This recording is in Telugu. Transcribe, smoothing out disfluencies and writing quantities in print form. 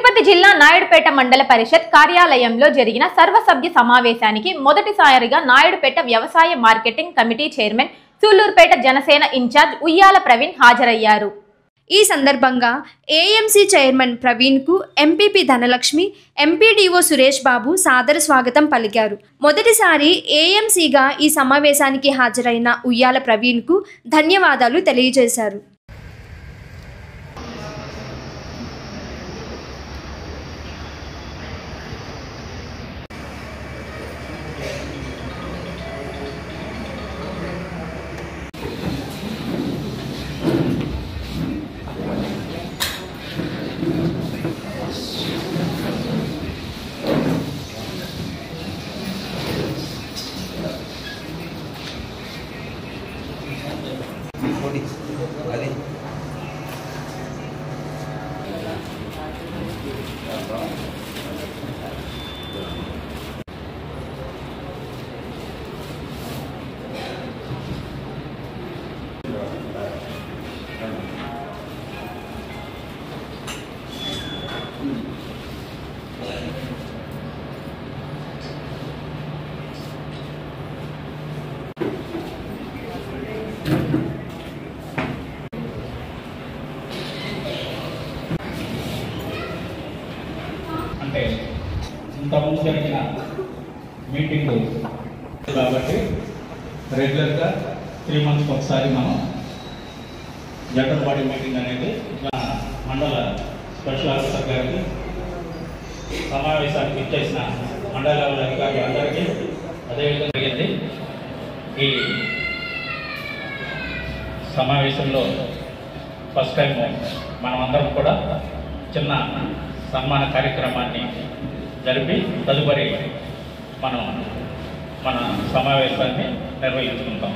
తిరుపతి జిల్లా నాయుడుపేట మండల పరిషత్ కార్యాలయంలో జరిగిన సర్వసభ్య సమావేశానికి మొదటిసారిగా నాయుడుపేట వ్యవసాయ marketing committee chairman Sullurpeta Janasena in charge Uyyala Praveen హాజరయ్యారు. ఈ సందర్భంగా ఏఎంసీ చైర్మన్ ప్రవీణ్ కు ఎంపీపీ ధనలక్ష్మి, ఎంపీడీఓ సురేష్ బాబు సాదర స్వాగతం పలికారు. మొదటిసారి ఏఎంసీగా ఈ సమావేశానికి హాజరైన ఉయ్యాల ప్రవీణ్ కు ధన్యవాదాలు తెలియజేశారు. అంటే ఇంతకుముందు జరిగిన మీటింగ్ కాబట్టి రెగ్యులర్గా 3 months ఒకసారి మనం జనరల్ బాడీ మీటింగ్ అనేది మండల స్పెషల్ ఆఫీసర్ గారికి సమావేశానికి ఇచ్చేసిన మండల అధికారులు అందరికీ అదేవిధంగా జరిగింది. ఈ సమావేశంలో ఫస్ట్ టైం మనమందరం కూడా చిన్న సన్మాన కార్యక్రమాన్ని జరిపి తదుపరి మనం మన సమావేశాన్ని నిర్వహించుకుంటాం.